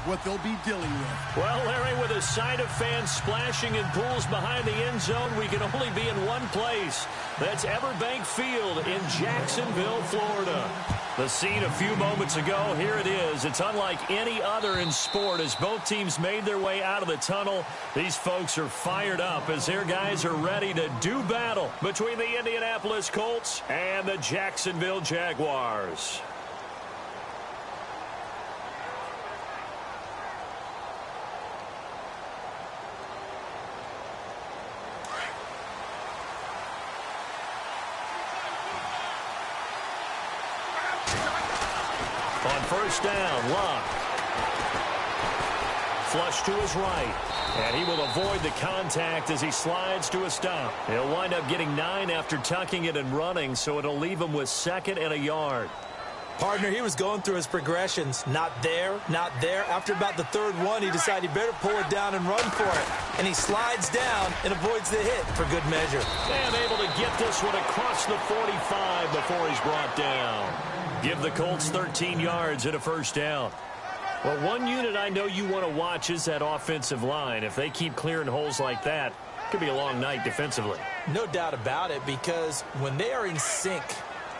what they'll be dealing with. Well, Larry, with a sight of fans splashing in pools behind the end zone, we can only be in one place. That's Everbank Field in Jacksonville, Florida. The scene a few moments ago, here it is. It's unlike any other in sport as both teams made their way out of the tunnel. These folks are fired up as their guys are ready to do battle between the Indianapolis Colts and the Jacksonville Jaguars. On first down, Locke. Flush to his right. And he will avoid the contact as he slides to a stop. He'll wind up getting 9 after tucking it and running, so it'll leave him with 2nd and a yard. Partner, he was going through his progressions. Not there, not there. After about the 3rd one, he decided he better pull it down and run for it. And he slides down and avoids the hit for good measure. And able to get this one across the 45 before he's brought down. Give the Colts 13 yards and a first down. Well, one unit I know you want to watch is that offensive line. If they keep clearing holes like that, it could be a long night defensively. No doubt about it, because when they are in sync,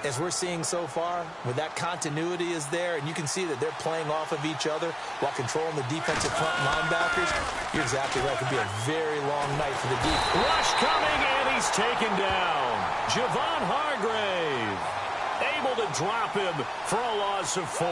as we're seeing so far, when that continuity is there and you can see that they're playing off of each other while controlling the defensive front linebackers, you're exactly right. It could be a very long night for the deep. Rush coming, and he's taken down. Javon Hargrave able to drop him for a loss of 4.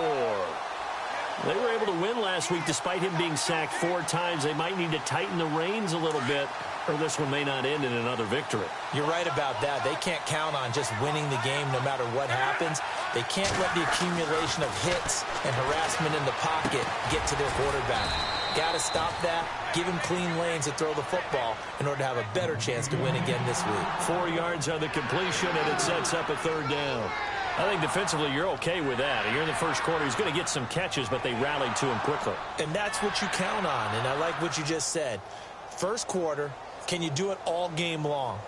They were able to win last week despite him being sacked 4 times. They might need to tighten the reins a little bit, or this one may not end in another victory. You're right about that. They can't count on just winning the game no matter what happens. They can't let the accumulation of hits and harassment in the pocket get to their quarterback. Got to stop that. Give him clean lanes to throw the football in order to have a better chance to win again this week. 4 yards on the completion, and it sets up a 3rd down. I think defensively you're okay with that. Here in the first quarter, he's going to get some catches, but they rallied to him quickly. And that's what you count on, and I like what you just said. First quarter, can you do it all game long?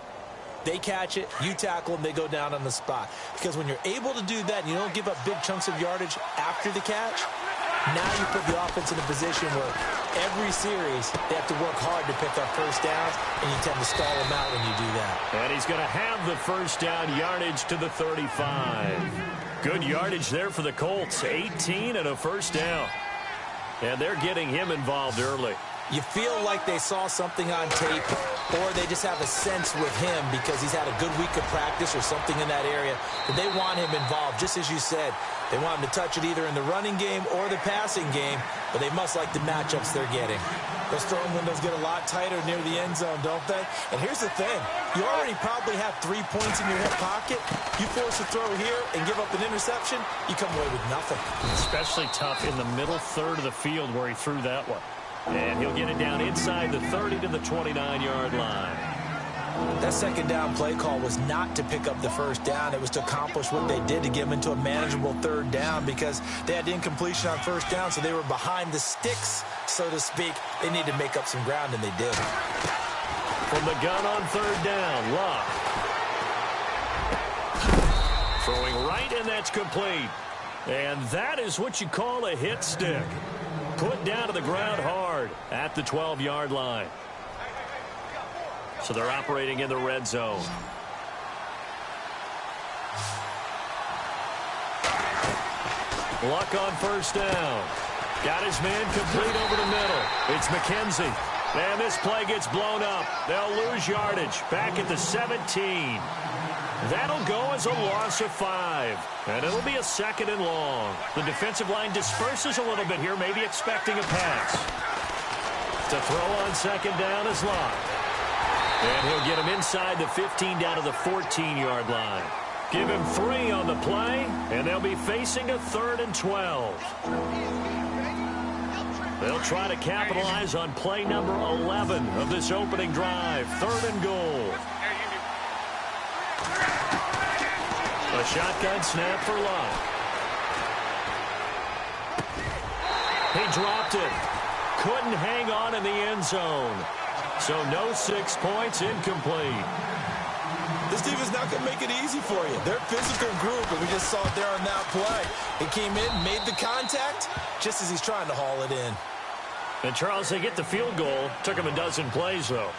They catch it, you tackle them, they go down on the spot. Because when you're able to do that and you don't give up big chunks of yardage after the catch, now you put the offense in a position where every series they have to work hard to pick up first downs, and you tend to stall them out when you do that. And he's going to have the first down yardage to the 35. Good yardage there for the Colts, 18 and a first down. And they're getting him involved early. You feel like they saw something on tape, or they just have a sense with him because he's had a good week of practice or something in that area, that they want him involved, just as you said. They want him to touch it either in the running game or the passing game, but they must like the matchups they're getting. Those throwing windows get a lot tighter near the end zone, don't they? And here's the thing. You already probably have 3 points in your hip pocket. You force a throw here and give up an interception, you come away with nothing. Especially tough in the middle third of the field where he threw that one. And he'll get it down inside the 30 to the 29-yard line. That second down play call was not to pick up the first down. It was to accomplish what they did, to get them into a manageable 3rd down, because they had incompletion on first down, so they were behind the sticks, so to speak. They need to make up some ground, and they did. From the gun on 3rd down, Locke. Throwing right, and that's complete. And that is what you call a hit stick. Put down to the ground hard at the 12-yard line. So they're operating in the red zone. Luck on first down. Got his man complete over the middle. It's McKenzie. And this play gets blown up. They'll lose yardage back at the 17. That'll go as a loss of 5. And it'll be a 2nd and long. The defensive line disperses a little bit here, maybe expecting a pass. To throw on 2nd down is Locke. And he'll get him inside the 15 down to the 14-yard line. Give him 3 on the play, and they'll be facing a 3rd and 12. They'll try to capitalize on play number 11 of this opening drive. 3rd and goal. A shotgun snap for Locke. He dropped it. Couldn't hang on in the end zone. So no 6 points, incomplete. This team is not going to make it easy for you. They're a physical group, and we just saw it there on that play. He came in, made the contact, just as he's trying to haul it in. And, Charles, they get the field goal. Took them a dozen plays, though.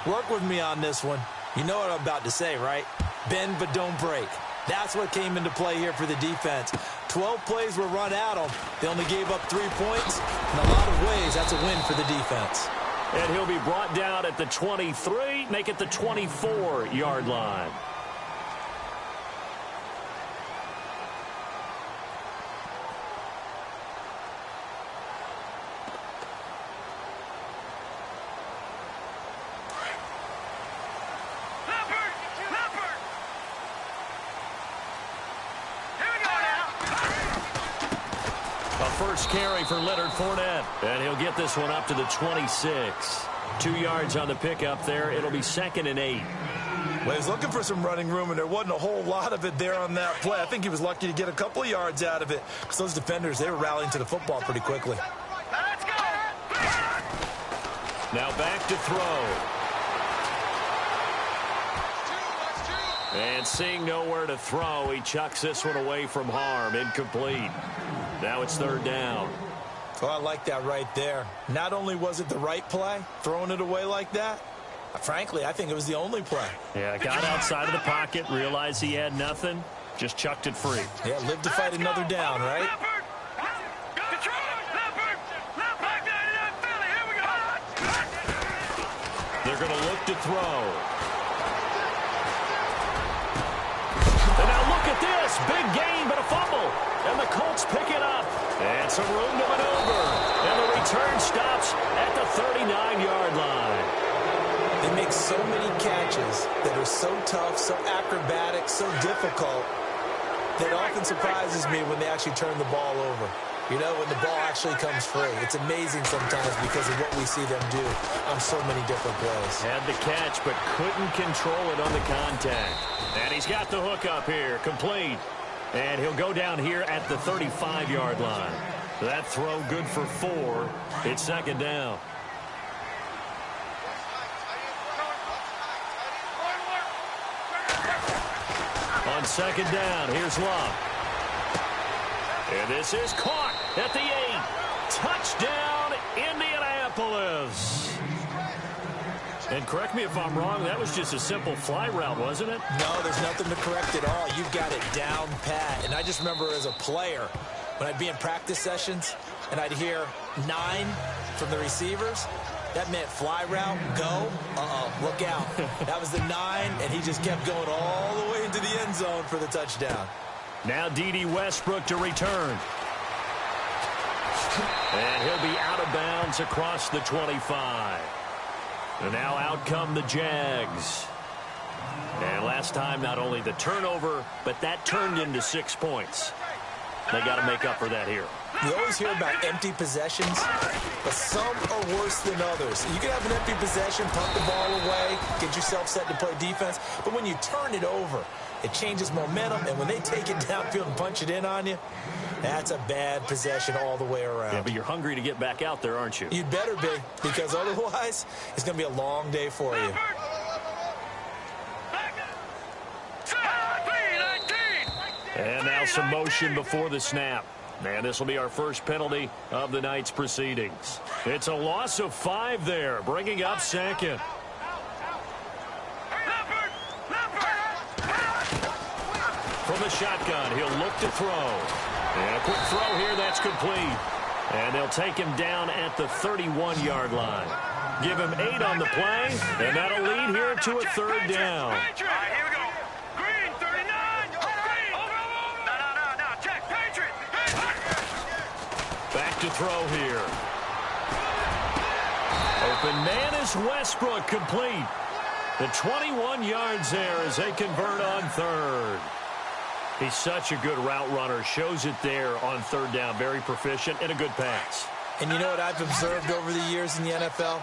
Work with me on this one. You know what I'm about to say, right? Bend but don't break. That's what came into play here for the defense. 12 plays were run at them. They only gave up 3 points. In a lot of ways, that's a win for the defense. And he'll be brought down at the 23, make it the 24-yard line. First carry for Leonard Fournette. And he'll get this one up to the 26. 2 yards on the pickup there. It'll be 2nd and 8. Well, he was looking for some running room, and there wasn't a whole lot of it there on that play. I think he was lucky to get a couple of yards out of it because those defenders, they were rallying to the football pretty quickly. Let's go! Now back to throw. And seeing nowhere to throw, he chucks this one away from harm. Incomplete. Now it's 3rd down. Oh, I like that right there. Not only was it the right play, throwing it away like that, frankly, I think it was the only play. Yeah, got outside of the pocket, realized he had nothing, just chucked it free. Yeah, live to fight another down, right? They're going to look to throw. And now look at this. Big gain, but a fumble. And the Colts pick it up. And some room to maneuver. And the return stops at the 39-yard line. They make so many catches that are so tough, so acrobatic, so difficult, that often surprises me when they actually turn the ball over. You know, when the ball actually comes free. It's amazing sometimes because of what we see them do on so many different plays. Had the catch, but couldn't control it on the contact. And he's got the hook up here, complete. And he'll go down here at the 35-yard line. That throw good for 4. It's 2nd down. On 2nd down, here's Love. And this is caught at the 8. Touchdown, Indianapolis. And correct me if I'm wrong, that was just a simple fly route, wasn't it? No, there's nothing to correct at all. You've got it down pat. And I just remember as a player, when I'd be in practice sessions and I'd hear 9 from the receivers, that meant fly route, go, look out. That was the 9, and he just kept going all the way into the end zone for the touchdown. Now D.D. Westbrook to return. And he'll be out of bounds across the 25. And now out come the Jags. And last time, not only the turnover, but that turned into 6 points. They got to make up for that here. You always hear about empty possessions, but some are worse than others. You can have an empty possession, punt the ball away, get yourself set to play defense, but when you turn it over, it changes momentum, and when they take it downfield and punch it in on you, that's a bad possession all the way around. Yeah, but you're hungry to get back out there, aren't you? You'd better be, because otherwise, it's going to be a long day for you. And now some motion before the snap. And this will be our first penalty of the night's proceedings. It's a loss of 5 there, bringing up 2nd. From the shotgun, he'll look to throw. And a quick throw here, that's complete. And they'll take him down at the 31-yard line. Give him 8 on the play, and that'll lead here to a 3rd down. Back to throw here. Open man is Westbrook, complete. The 21 yards there as they convert on 3rd. He's such a good route runner. Shows it there on 3rd down. Very proficient and a good pass. And you know what I've observed over the years in the NFL?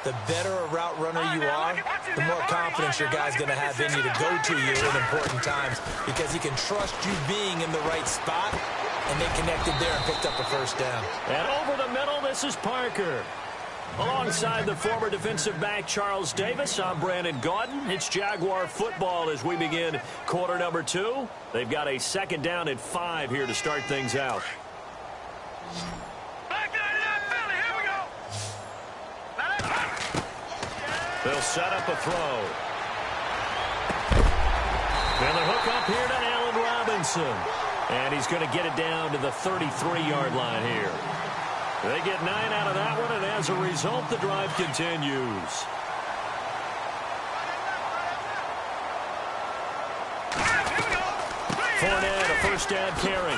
The better a route runner you are, the more confidence your guy's going to have in you to go to you in important times because he can trust you being in the right spot, and they connected there and picked up a 1st down. And over the middle, this is Parker. Alongside the former defensive back Charles Davis, I'm Brandon Gaudin. It's Jaguar football as we begin quarter number 2. They've got a 2nd down and 5 here to start things out. They'll set up a throw. And the hook up here to Allen Robinson. And he's going to get it down to the 33-yard line here. They get 9 out of that one, and as a result, the drive continues. Fournette, a first down carry.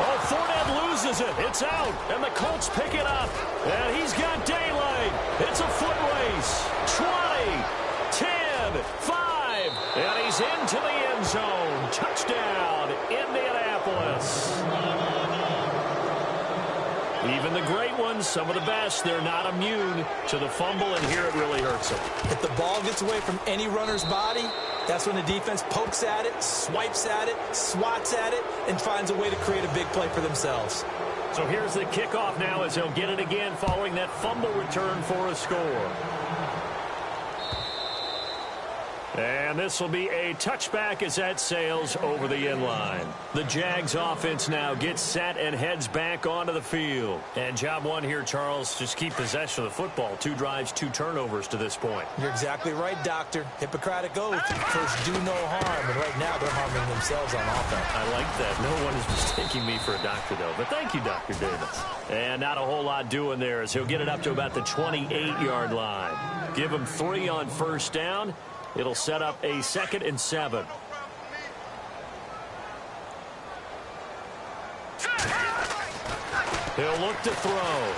Oh, Fournette loses it. It's out, and the Colts pick it up. And he's got daylight. It's a foot race. 20, 10, 5, and he's into the end zone. Touchdown, Indianapolis. Even the great ones, some of the best, they're not immune to the fumble, and here it really hurts them. If the ball gets away from any runner's body, that's when the defense pokes at it, swipes at it, swats at it, and finds a way to create a big play for themselves. So here's the kickoff now as he'll get it again following that fumble return for a score. And this will be a touchback as that sails over the end line. The Jags offense now gets set and heads back onto the field. And job one here, Charles, just keep possession of the football. 2 drives, 2 turnovers to this point. You're exactly right, Doctor. Hippocratic oath. First, do no harm. And right now, they're harming themselves on offense. I like that. No one is mistaking me for a doctor, though. But thank you, Dr. Davis. And not a whole lot doing there as he'll get it up to about the 28-yard line. Give him 3 on first down. It'll set up a 2nd and 7. He'll look to throw.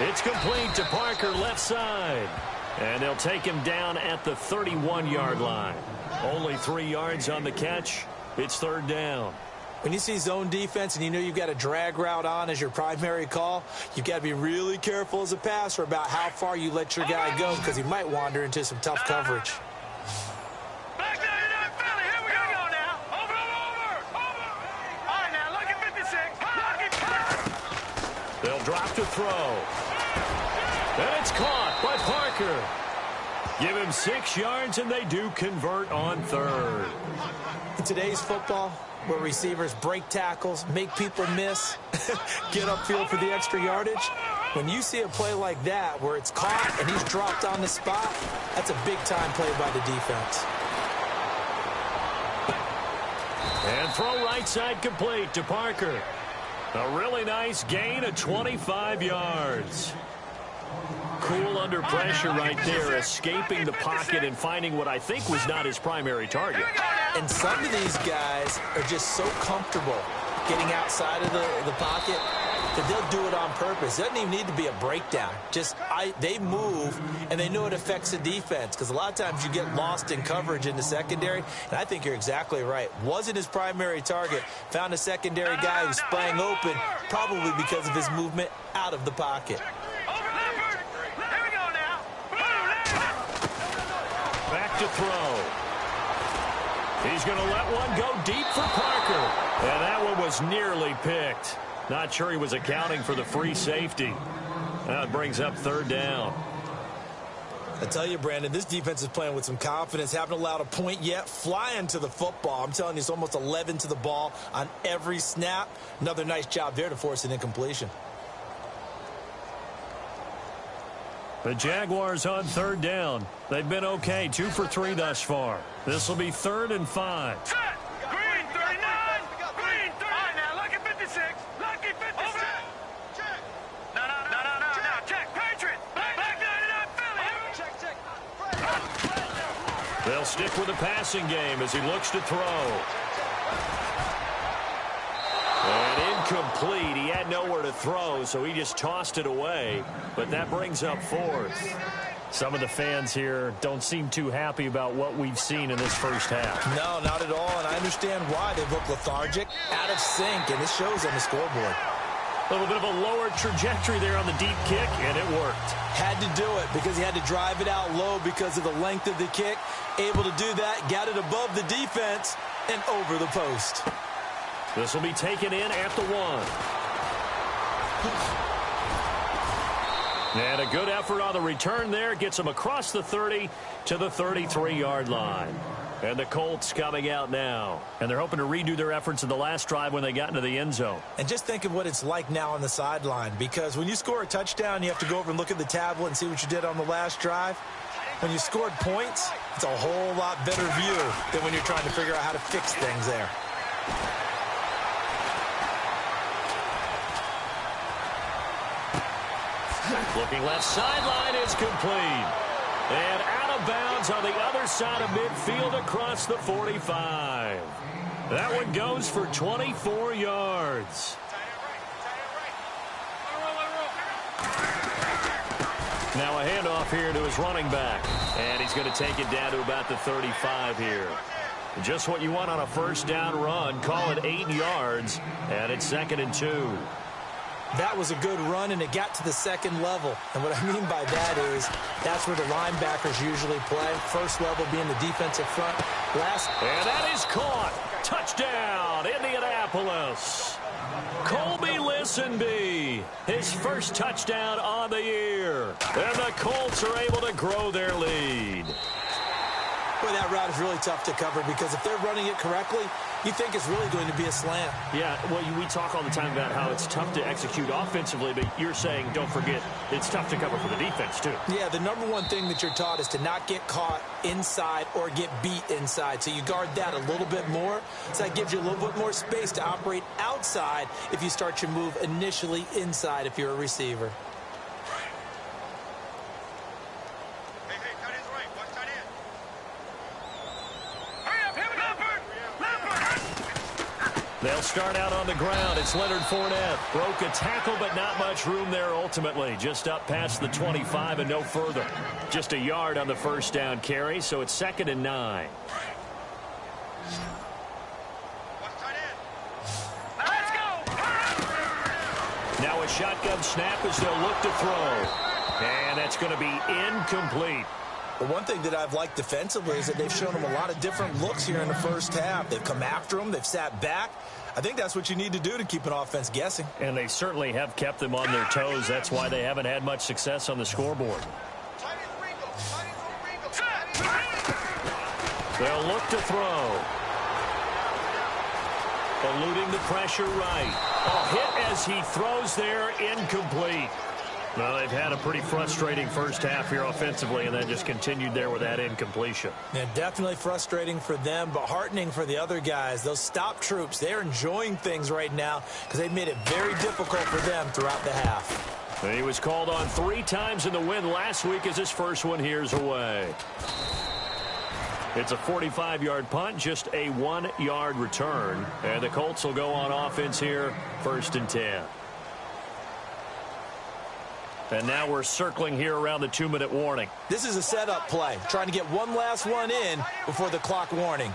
It's complete to Parker left side. And they'll take him down at the 31-yard line. Only 3 yards on the catch. It's 3rd down. When you see zone defense and you know you've got a drag route on as your primary call, you've got to be really careful as a passer about how far you let your guy go because he might wander into some tough coverage. Back there in that belly. Here we go now. Over. All right, now, look at 56. They'll drop to throw. And it's caught by Parker. Give him 6 yards, and they do convert on 3rd. In today's football, where receivers break tackles, make people miss, get upfield for the extra yardage, when you see a play like that where it's caught and he's dropped on the spot, that's a big-time play by the defense. And throw right side complete to Parker. A really nice gain of 25 yards. Cool under pressure right there, escaping the pocket and finding what I think was not his primary target. And some of these guys are just so comfortable getting outside of the pocket that they'll do it on purpose. It doesn't even need to be a breakdown. They move, and they know it affects the defense because a lot of times you get lost in coverage in the secondary, and I think you're exactly right. Wasn't his primary target. Found a secondary guy who sprang open, probably because of his movement out of the pocket. Back to throw. He's going to let one go deep for Parker. And that one was nearly picked. Not sure he was accounting for the free safety. That brings up 3rd down. I tell you, Brandon, this defense is playing with some confidence. Haven't allowed a point yet. Flying to the football. I'm telling you, it's almost 11 to the ball on every snap. Another nice job there to force an incompletion. The Jaguars on 3rd down. They've been okay, 2 for 3 thus far. This will be 3rd and 5. Set. Green 39. Green 30. All right, now, lucky 56. Lucky 56. Check. No. Check. Patriot. Back there in that belly. Check. They'll stick with the passing game as he looks to throw. And incomplete. He had nowhere to throw, so he just tossed it away. But that brings up 4th. Some of the fans here don't seem too happy about what we've seen in this first half. No, not at all, and I understand why. They look lethargic, out of sync, and it shows on the scoreboard. A little bit of a lower trajectory there on the deep kick, and it worked. Had to do it because he had to drive it out low because of the length of the kick. Able to do that, got it above the defense, and over the post. This will be taken in at the 1. And a good effort on the return there. Gets him across the 30 to the 33-yard line. And the Colts coming out now. And they're hoping to redo their efforts in the last drive when they got into the end zone. And just think of what it's like now on the sideline, because when you score a touchdown, you have to go over and look at the tablet and see what you did on the last drive. When you scored points, it's a whole lot better view than when you're trying to figure out how to fix things there. Looking left sideline is complete. And out of bounds on the other side of midfield across the 45. That one goes for 24 yards. Now a handoff here to his running back. And he's going to take it down to about the 35 here. Just what you want on a first down run. Call it 8 yards. And it's 2nd and 2. That was a good run, and it got to the second level. And what I mean by that is that's where the linebackers usually play. First level being the defensive front. And that is caught. Touchdown, Indianapolis. Colby Listenby, his first touchdown on the year. And the Colts are able to grow their lead. Boy, that route is really tough to cover, because if they're running it correctly, you think it's really going to be a slant. Yeah, well, we talk all the time about how it's tough to execute offensively, but you're saying, don't forget, it's tough to cover for the defense, too. Yeah, the number one thing that you're taught is to not get caught inside or get beat inside. So you guard that a little bit more. So that gives you a little bit more space to operate outside if you start your move initially inside if you're a receiver. They'll start out on the ground. It's Leonard Fournette. Broke a tackle, but not much room there ultimately. Just up past the 25 and no further. Just a yard on the first down carry, so it's 2nd and 9. Let's go! Now a shotgun snap as they'll look to throw. And that's going to be incomplete. But one thing that I've liked defensively is that they've shown them a lot of different looks here in the first half. They've come after them. They've sat back. I think that's what you need to do to keep an offense guessing. And they certainly have kept them on their toes. That's why they haven't had much success on the scoreboard. They'll look to throw. Eluding the pressure right. A hit as he throws there, incomplete. Well, they've had a pretty frustrating first half here offensively, and then just continued there with that incompletion. Yeah, definitely frustrating for them, but heartening for the other guys. Those stop troops, they're enjoying things right now because they've made it very difficult for them throughout the half. And he was called on 3 times in the win last week as his first one here's away. It's a 45-yard punt, just a 1-yard return. And the Colts will go on offense here, 1st and 10. And now we're circling here around the 2-minute warning. This is a setup play, trying to get one last one in before the clock warning.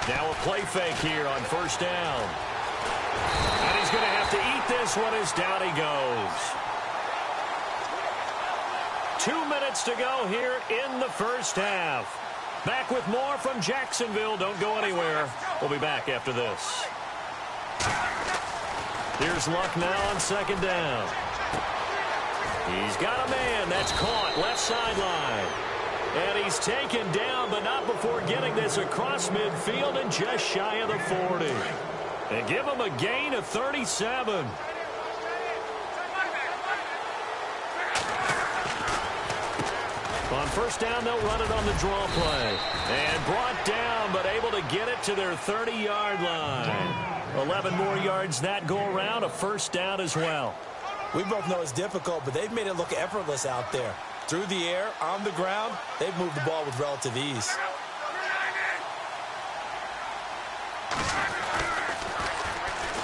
Now a play fake here on first down. And he's going to have to eat this one as down he goes. 2 minutes to go here in the first half. Back with more from Jacksonville. Don't go anywhere. We'll be back after this. Here's Luck now on 2nd down. He's got a man. That's caught left sideline. And he's taken down, but not before getting this across midfield and just shy of the 40. And give him a gain of 37. On first down, they'll run it on the draw play. And brought down, but able to get it to their 30-yard line. 11 more yards that go around, a first down as well. We both know it's difficult, but they've made it look effortless out there. Through the air, on the ground, they've moved the ball with relative ease.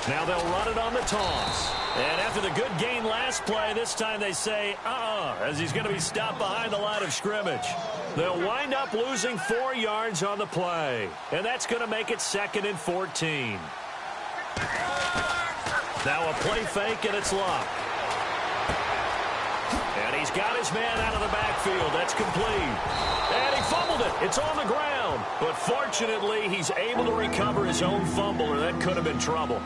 Now they'll run it on the toss. And after the good gain last play, this time they say, as he's going to be stopped behind the line of scrimmage. They'll wind up losing 4 yards on the play. And that's going to make it 2nd and 14. Now a play fake, and it's Luck. And he's got his man out of the backfield. That's complete. And he fumbled it. It's on the ground. But fortunately, he's able to recover his own fumble, or that could have been trouble.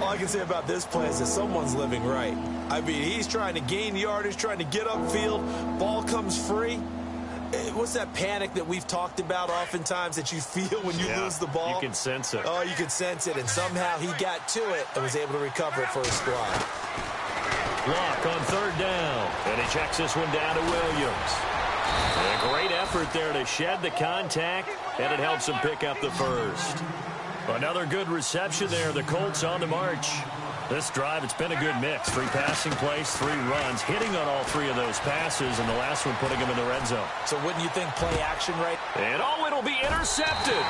All I can say about this play is that someone's living right. I mean, he's trying to gain yardage, trying to get upfield. Ball comes free. What's that panic that we've talked about oftentimes that you feel when you lose the ball? You can sense it. Oh, you can sense it, and somehow he got to it and was able to recover it for his squad. Block on third down, and he checks this one down to Williams. A great effort there to shed the contact, and it helps him pick up the first. Another good reception there. The Colts on the march. This drive, it's been a good mix. 3 passing plays, 3 runs, hitting on all 3 of those passes, and the last one putting him in the red zone. So wouldn't you think play action right? And it'll be intercepted.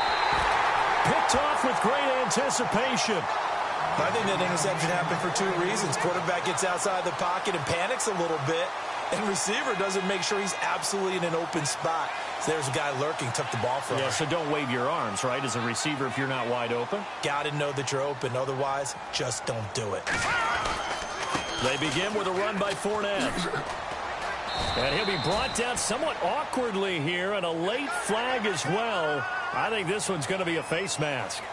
Picked off with great anticipation. I think that interception happened for 2 reasons. Quarterback gets outside the pocket and panics a little bit, and receiver doesn't make sure he's absolutely in an open spot. So there's a guy lurking, took the ball from him. Yeah, so don't wave your arms, right, as a receiver if you're not wide open. Got to know that you're open. Otherwise, just don't do it. They begin with a run by Fournette. And he'll be brought down somewhat awkwardly here, and a late flag as well. I think this one's going to be a face mask.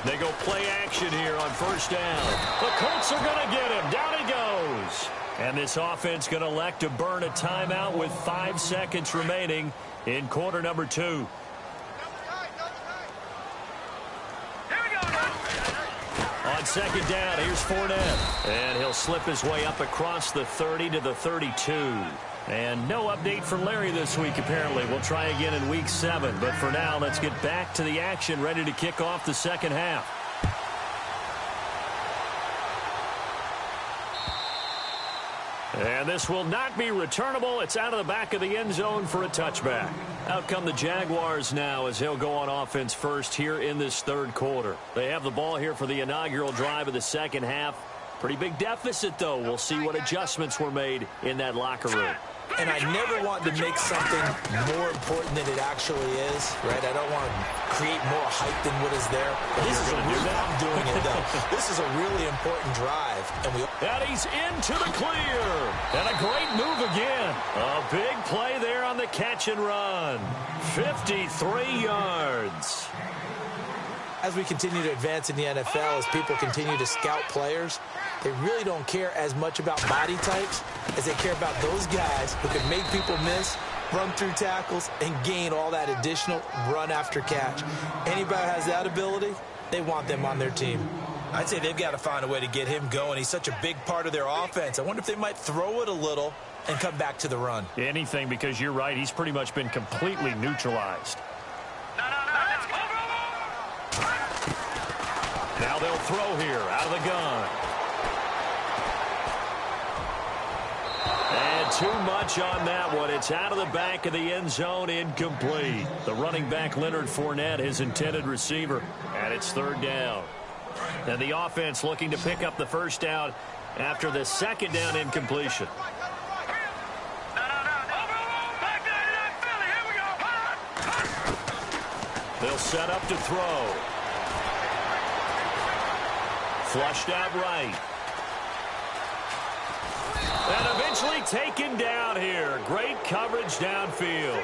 They go play action here on first down. The Colts are going to get him. Down he goes. And this offense going to elect to burn a timeout with 5 seconds remaining in quarter number 2. On second down, here's Fournette. And he'll slip his way up across the 30 to the 32. And no update from Larry this week, apparently. We'll try again in week 7. But for now, let's get back to the action, ready to kick off the second half. And this will not be returnable. It's out of the back of the end zone for a touchback. Out come the Jaguars now as he'll go on offense first here in this third quarter. They have the ball here for the inaugural drive of the second half. Pretty big deficit, though. We'll see what adjustments were made in that locker room. And I never want to make something more important than it actually is, right? I don't want to create more hype than what is there. But I'm doing it, though. This is a really important drive. And he's into the clear. And a great move again. A big play there on the catch and run. 53 yards. As we continue to advance in the NFL, as people continue to scout players, they really don't care as much about body types as they care about those guys who can make people miss, run through tackles, and gain all that additional run after catch. Anybody who has that ability, they want them on their team. I'd say they've got to find a way to get him going. He's such a big part of their offense. I wonder if they might throw it a little and come back to the run. Anything, because you're right. He's pretty much been completely neutralized. Now they'll throw here out of the gun. And too much on that one. It's out of the back of the end zone, incomplete. The running back, Leonard Fournette, his intended receiver. And it's third down. And the offense looking to pick up the first down after the second down incompletion. They'll set up to throw. Flushed out right. And eventually taken down here. Great coverage downfield.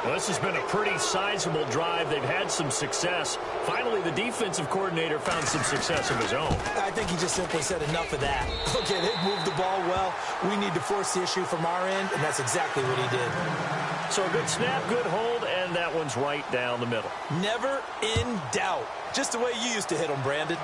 Well, this has been a pretty sizable drive. They've had some success. Finally, the defensive coordinator found some success of his own. I think he just simply said enough of that. Okay, they've moved the ball well. We need to force the issue from our end, and that's exactly what he did. So a good snap, good hold, and that one's right down the middle. Never in doubt. Just the way you used to hit them, Brandon.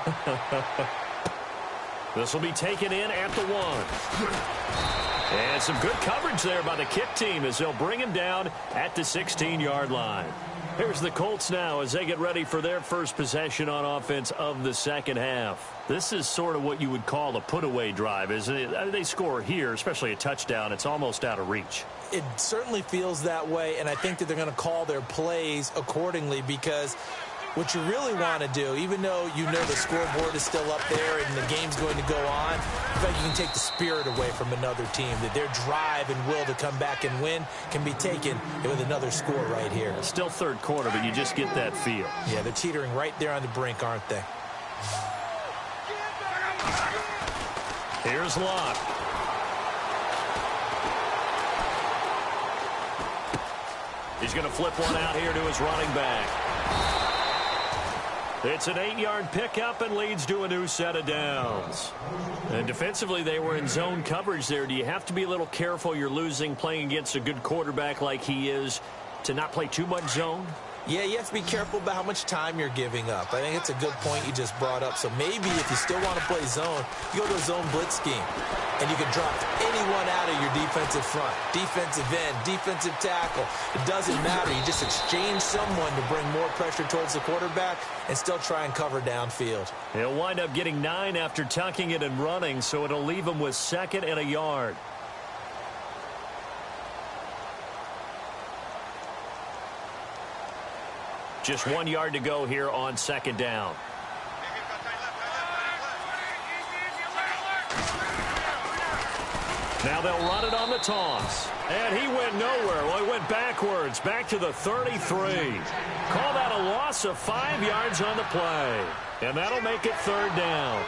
This will be taken in at the 1. And some good coverage there by the kick team as they'll bring him down at the 16-yard line. Here's the Colts now as they get ready for their first possession on offense of the second half. This is sort of what you would call a put-away drive, isn't it? They score here, especially a touchdown. It's almost out of reach. It certainly feels that way, and I think that they're going to call their plays accordingly because what you really want to do, even though you know the scoreboard is still up there and the game's going to go on, I think you can take the spirit away from another team, that their drive and will to come back and win can be taken with another score right here. Still third quarter, but you just get that feel. Yeah, they're teetering right there on the brink, aren't they? Here's Luck. He's going to flip one out here to his running back. It's an 8-yard pickup and leads to a new set of downs. And defensively, they were in zone coverage there. Do you have to be a little careful? You're losing playing against a good quarterback like he is to not play too much zone? Yeah, you have to be careful about how much time you're giving up. I think it's a good point you just brought up. So maybe if you still want to play zone, you go to a zone blitz scheme. And you can drop anyone out of your defensive front. Defensive end, defensive tackle. It doesn't matter. You just exchange someone to bring more pressure towards the quarterback and still try and cover downfield. He'll wind up getting 9 after tucking it and running, so it'll leave him with 2nd and a yard. Just 1 yard to go here on 2nd down. Now they'll run it on the toss. And he went nowhere. Well, he went backwards, back to the 33. Call that a loss of 5 yards on the play. And that'll make it 3rd down.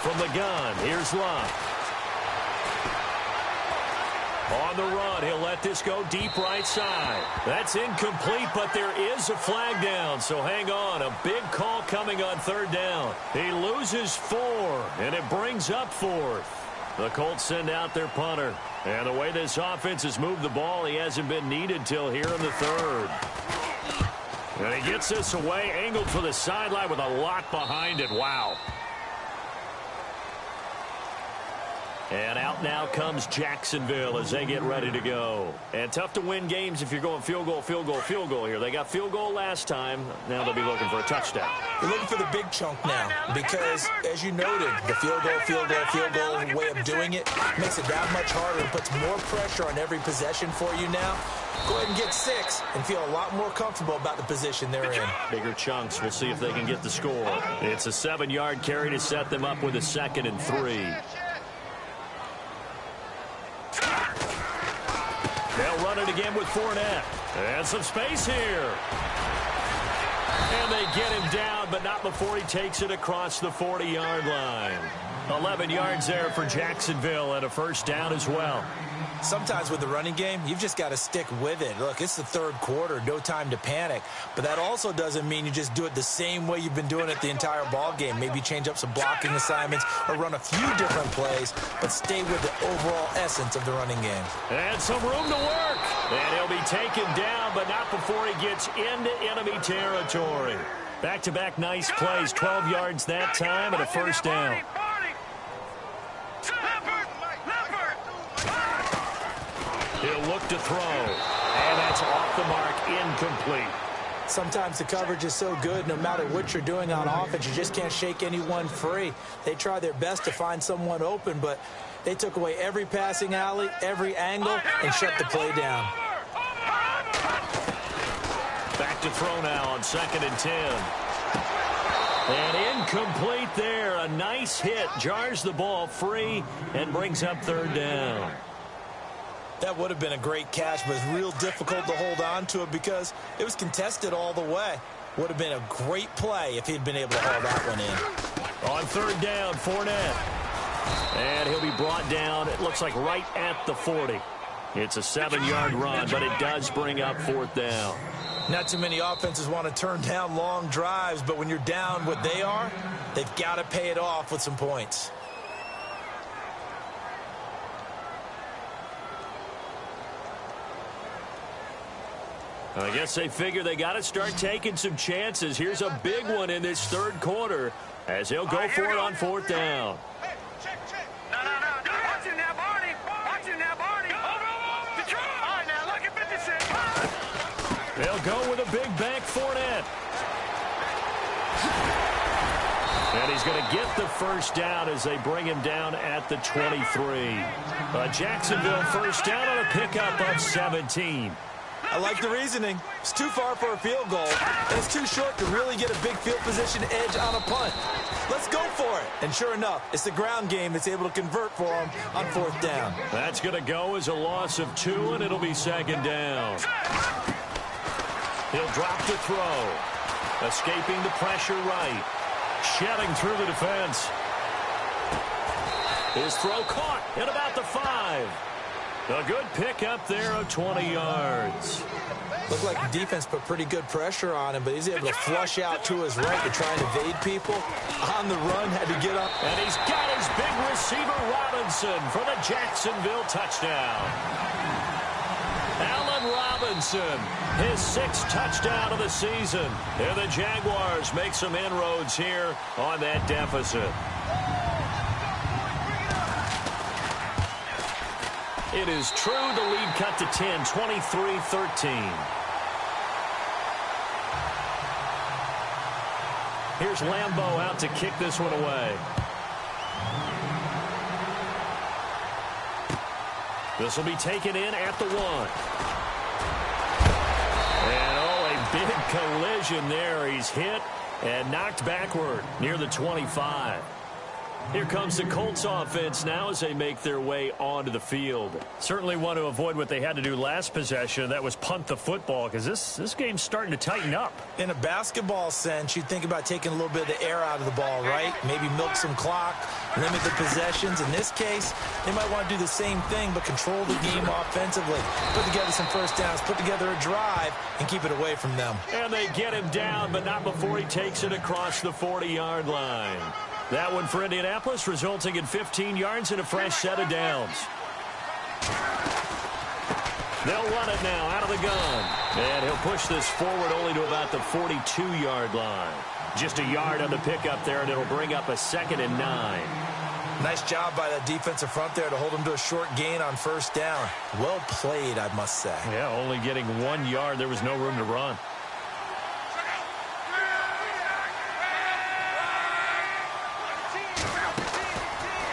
From the gun, here's Luck. On the run, he'll let this go deep right side. That's incomplete, but there is a flag down, so hang on. A big call coming on 3rd down. He loses 4, and it brings up 4th. The Colts send out their punter. And the way this offense has moved the ball, he hasn't been needed till here in the 3rd. And he gets this away, angled for the sideline with a lot behind it. Wow. And out now comes Jacksonville as they get ready to go. And tough to win games if you're going field goal, field goal, field goal here. They got field goal last time. Now they'll be looking for a touchdown. They're looking for the big chunk now because, as you noted, the field goal way of doing it makes it that much harder and puts more pressure on every possession for you now. Go ahead and get 6 and feel a lot more comfortable about the position they're in. Bigger chunks. We'll see if they can get the score. It's a 7-yard carry to set them up with a 2nd and 3. They'll run it again with Fournette. And some space here. And they get him down, but not before he takes it across the 40-yard line. 11 yards there for Jacksonville and a 1st down as well. Sometimes with the running game, you've just got to stick with it. Look, it's the 3rd quarter, no time to panic. But that also doesn't mean you just do it the same way you've been doing it the entire ball game. Maybe change up some blocking assignments or run a few different plays, but stay with the overall essence of the running game. And some room to work. And he'll be taken down, but not before he gets into enemy territory. Back-to-back nice plays, 12 yards that time and a 1st down. He'll look to throw, and that's off the mark, incomplete. Sometimes the coverage is so good, no matter what you're doing on offense, you just can't shake anyone free. They try their best to find someone open, but they took away every passing alley, every angle, and shut the play down. Back to throw now on 2nd and 10. And incomplete there. A nice hit, jars the ball free, and brings up 3rd down. That would have been a great catch, but it's real difficult to hold on to it because it was contested all the way. Would have been a great play if he'd been able to haul that one in. On 3rd down, Fournette. And he'll be brought down, it looks like right at the 40. It's a 7-yard run, but it does bring up 4th down. Not too many offenses want to turn down long drives, but when you're down what they are, they've got to pay it off with some points. I guess they figure they got to start taking some chances. Here's a big one in this 3rd quarter as they'll go for it on 4th down. Hey, check. No. Watch it now, Barney. All right, now, look at 56. They'll go with a big bank Fournette. And he's going to get the first down as they bring him down at the 23. Jacksonville first down on a pickup of 17. I like the reasoning. It's too far for a field goal, and it's too short to really get a big field position edge on a punt. Let's go for it. And sure enough, it's the ground game that's able to convert for him on fourth down. That's going to go as a loss of 2, and it'll be second down. He'll drop to throw. Escaping the pressure right. Shedding through the defense. His throw caught at about the 5. A good pickup there of 20 yards. Looked like the defense put pretty good pressure on him, but he's able to flush out to his right to try and evade people. On the run, had to get up. And he's got his big receiver, Robinson, for the Jacksonville touchdown. Allen Robinson, his 6th touchdown of the season. And the Jaguars make some inroads here on that deficit. It is true, the lead cut to 10, 23-13. Here's Lambeau out to kick this one away. This will be taken in at the 1. And a big collision there. He's hit and knocked backward near the 25. Here comes the Colts offense now as they make their way onto the field. Certainly want to avoid what they had to do last possession. That was punt the football, because this game's starting to tighten up. In a basketball sense, you'd think about taking a little bit of the air out of the ball, right? Maybe milk some clock, limit the possessions. In this case, they might want to do the same thing, but control the game offensively. Put together some first downs, put together a drive, and keep it away from them. And they get him down, but not before he takes it across the 40-yard line. That one for Indianapolis, resulting in 15 yards and a fresh set of downs. They'll run it now out of the gun. And he'll push this forward only to about the 42-yard line. Just a yard on the pickup there, and it'll bring up a 2nd and 9. Nice job by the defensive front there to hold him to a short gain on first down. Well played, I must say. Yeah, only getting 1 yard. There was no room to run.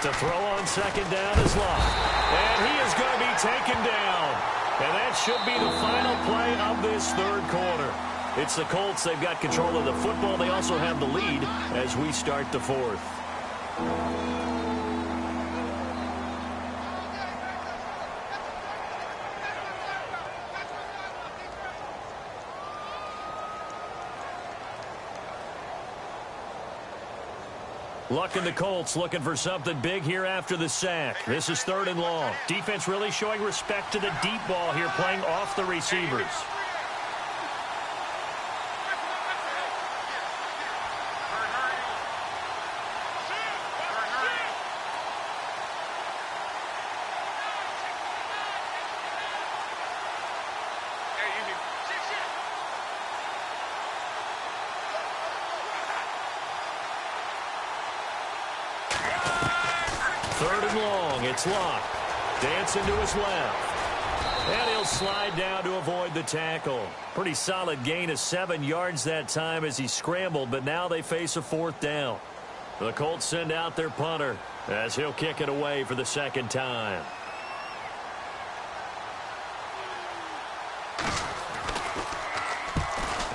To throw on second down is Locke. And he is going to be taken down. And that should be the final play of this third quarter. It's the Colts. They've got control of the football. They also have the lead as we start the fourth. Luck and the Colts looking for something big here after the sack. This is 3rd and long. Defense really showing respect to the deep ball here, playing off the receivers. It's Locke. Dancing to his left. And he'll slide down to avoid the tackle. Pretty solid gain of 7 yards that time as he scrambled, but now they face a 4th down. The Colts send out their punter as he'll kick it away for the 2nd time.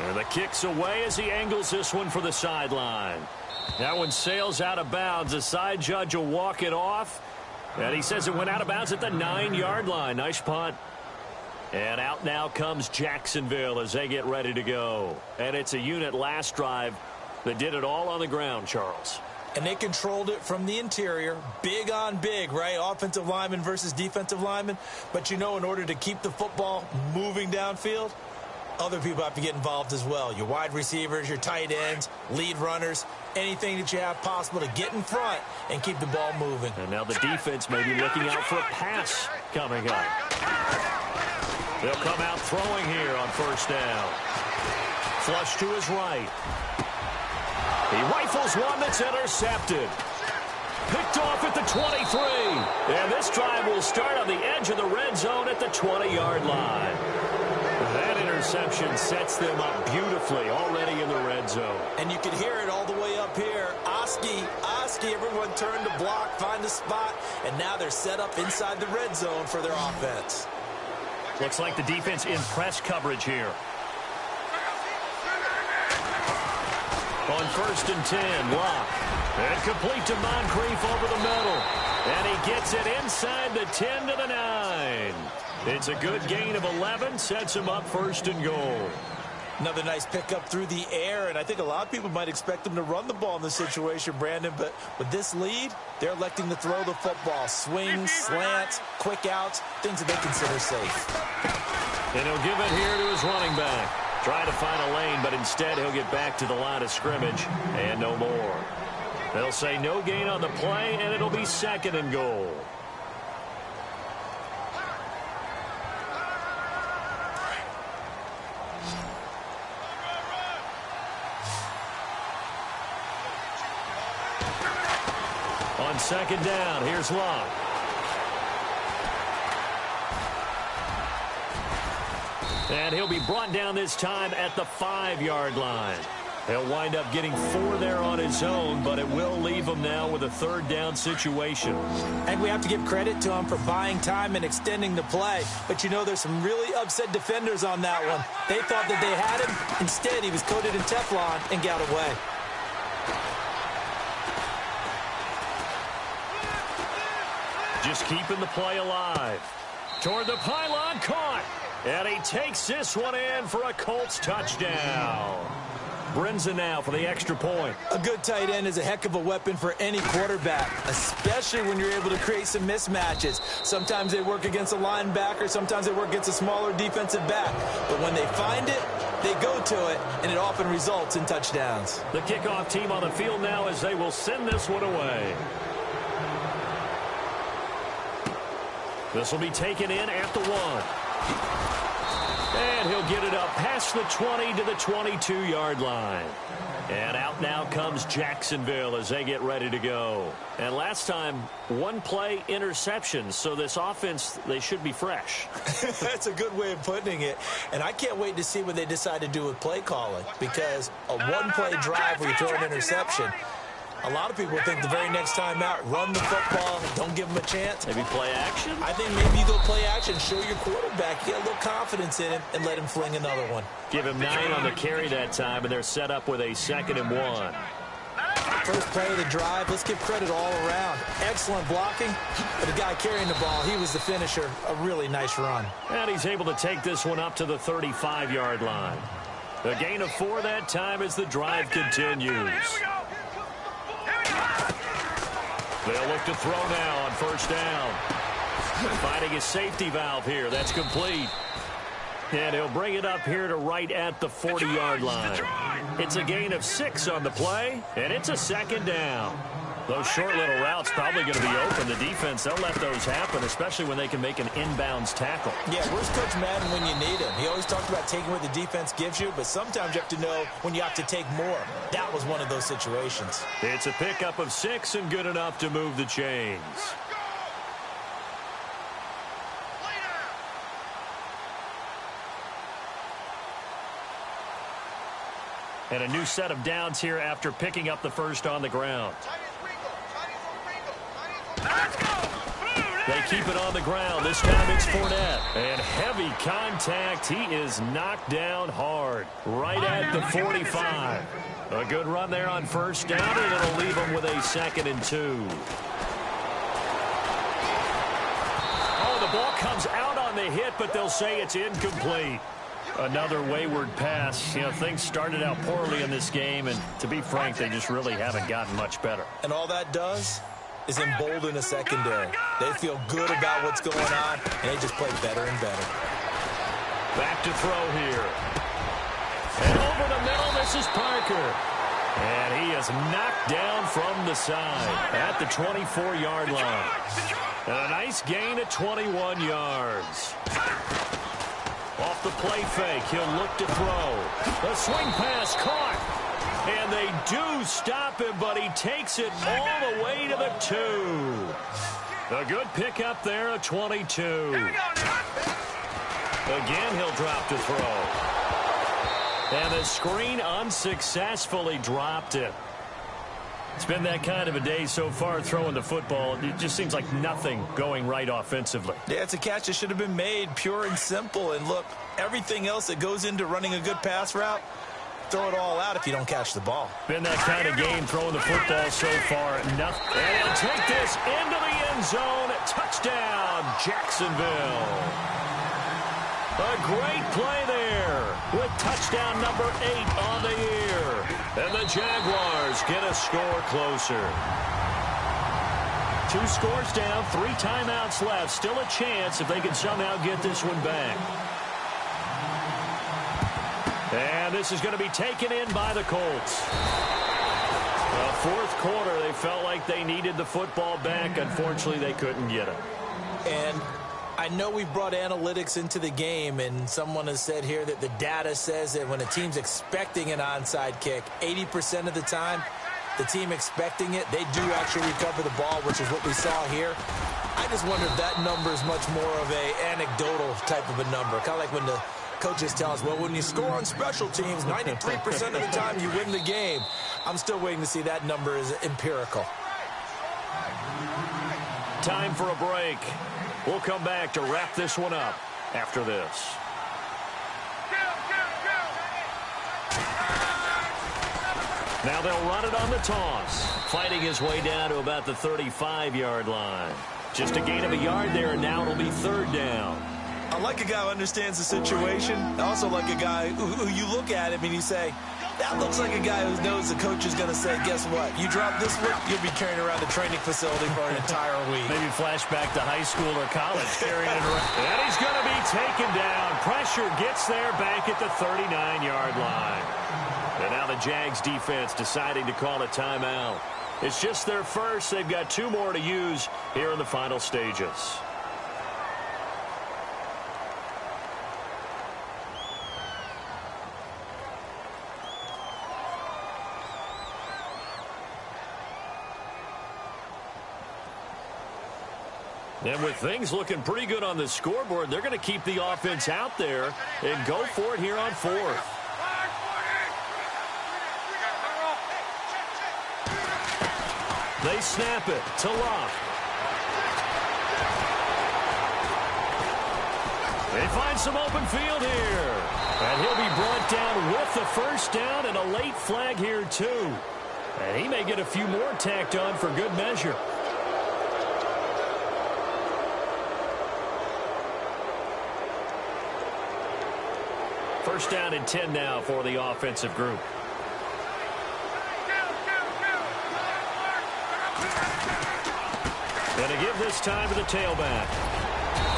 And the kick's away as he angles this one for the sideline. That one sails out of bounds. The side judge will walk it off. And he says it went out of bounds at the 9-yard line. Nice punt. And out now comes Jacksonville as they get ready to go. And it's a unit last drive that did it all on the ground, Charles. And they controlled it from the interior. Big on big, right? Offensive lineman versus defensive lineman. But, you know, in order to keep the football moving downfield, other people have to get involved as well. Your wide receivers, your tight ends, lead runners, anything that you have possible to get in front and keep the ball moving. And now the defense may be looking out for a pass coming up. They'll come out throwing here on first down. Flush to his right. He rifles one that's intercepted. Picked off at the 23. And this drive will start on the edge of the red zone at the 20-yard line. That interception sets them up beautifully already in the red zone. And you can hear it all the way up here. Oski, everyone turned to block, find a spot, and now they're set up inside the red zone for their offense. Looks like the defense in press coverage here. On 1st and 10, Locke. And complete to Moncrief over the middle. And he gets it inside the 10 to the 9. It's a good gain of 11, sets him up 1st and goal. Another nice pickup through the air, and I think a lot of people might expect them to run the ball in this situation, Brandon, but with this lead, they're electing to throw the football. Swings, slants, quick outs, things that they consider safe. And he'll give it here to his running back. Try to find a lane, but instead he'll get back to the line of scrimmage, and no more. They'll say no gain on the play, and it'll be 2nd and goal. On 2nd down, here's Locke. And he'll be brought down this time at the 5-yard line. He'll wind up getting 4 there on his own, but it will leave him now with a 3rd down situation. And we have to give credit to him for buying time and extending the play. But, you know, there's some really upset defenders on that one. They thought that they had him. Instead, he was coated in Teflon and got away. Just keeping the play alive. Toward the pylon, caught. And he takes this one in for a Colts touchdown. Brinza now for the extra point. A good tight end is a heck of a weapon for any quarterback, especially when you're able to create some mismatches. Sometimes they work against a linebacker. Sometimes they work against a smaller defensive back. But when they find it, they go to it, and it often results in touchdowns. The kickoff team on the field now as they will send this one away. This will be taken in at the 1. And he'll get it up past the 20 to the 22-yard line. And out now comes Jacksonville as they get ready to go. And last time, 1 play interception. So this offense, they should be fresh. That's a good way of putting it. And I can't wait to see what they decide to do with play calling. Because a 1-play drive where you throw an interception, a lot of people think the very next time out, run the football, don't give them a chance. Maybe play action? I think maybe you go play action, show your quarterback, get a little confidence in him, and let him fling another one. Give him 9 on the carry that time, and they're set up with a 2nd and 1. First play of the drive, let's give credit all around. Excellent blocking, but the guy carrying the ball, he was the finisher. A really nice run. And he's able to take this one up to the 35-yard line. A gain of 4 that time as the drive continues. They'll look to throw now on 1st down. Finding a safety valve here. That's complete. And he'll bring it up here to right at the 40-yard line. It's a gain of 6 on the play, and it's a 2nd down. Those short little routes probably going to be open. The defense, they'll let those happen, especially when they can make an inbounds tackle. Yeah, where's Coach Madden when you need him? He always talked about taking what the defense gives you, but sometimes you have to know when you have to take more. That was one of those situations. It's a pickup of 6 and good enough to move the chains. And a new set of downs here after picking up the first on the ground. They keep it on the ground. This time it's Fournette. And heavy contact. He is knocked down hard. Right at the 45. A good run there on 1st down, and it'll leave him with a 2nd and 2. Oh, the ball comes out on the hit, but they'll say it's incomplete. Another wayward pass. You know, things started out poorly in this game, and to be frank, they just really haven't gotten much better. And all that does is embolden a secondary. They feel good about what's going on, and they just play better and better. Back to throw here. And over the middle, this is Parker. And he is knocked down from the side at the 24-yard line. And a nice gain of 21 yards. Off the play fake, he'll look to throw. The swing pass caught. And they do stop him, but he takes it all the way to the 2. A good pickup there, a 22. Again, he'll drop to throw. And the screen unsuccessfully dropped it. It's been that kind of a day so far throwing the football. It just seems like nothing going right offensively. Yeah, it's a catch that should have been made, pure and simple. And look, everything else that goes into running a good pass route, throw it all out if you don't catch the ball. Been that kind of game throwing the football so far. Nothing. And he'll take this into the end zone. Touchdown, Jacksonville. A great play there with touchdown number 8 on the year. And the Jaguars get a score closer. 2 scores down, 3 timeouts left. Still a chance if they can somehow get this one back. And this is going to be taken in by the Colts. The fourth quarter, they felt like they needed the football back. Unfortunately, they couldn't get it. And I know we brought analytics into the game, and someone has said here that the data says that when a team's expecting an onside kick, 80% of the time, the team expecting it, they do actually recover the ball, which is what we saw here. I just wonder if that number is much more of a anecdotal type of a number. Kind of like when the coaches tell us, well, when you score on special teams, 93% of the time you win the game. I'm still waiting to see that number is empirical. Time for a break. We'll come back to wrap this one up after this. Now they'll run it on the toss. Fighting his way down to about the 35-yard line. Just a gain of a yard there, and now it'll be 3rd down. I like a guy who understands the situation. I also like a guy who you look at him and you say, that looks like a guy who knows the coach is going to say, guess what? You drop this one, you'll be carrying around the training facility for an entire week. Maybe flashback to high school or college carrying it around. And he's going to be taken down. Pressure gets there back at the 39-yard line. And now the Jags defense deciding to call a timeout. It's just their first. They've got 2 more to use here in the final stages. And with things looking pretty good on the scoreboard, they're going to keep the offense out there and go for it here on 4th. They snap it to Love. They find some open field here. And he'll be brought down with the first down and a late flag here too. And he may get a few more tacked on for good measure. First down and 10 now for the offensive group. And to give this time to the tailback.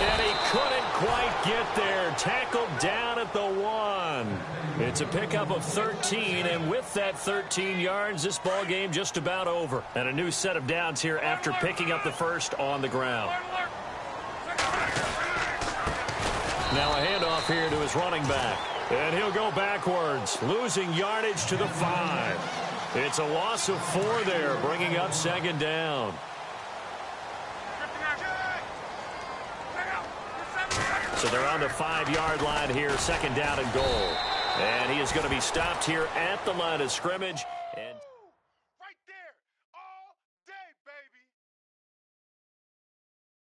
And he couldn't quite get there. Tackled down at the 1. It's a pickup of 13, and with that 13 yards, this ball game just about over. And a new set of downs here after picking up the first on the ground. Now a handoff here to his running back. And he'll go backwards, losing yardage to the 5. It's a loss of 4 there, bringing up 2nd down. So they're on the 5-yard line here, 2nd down and goal. And he is going to be stopped here at the line of scrimmage.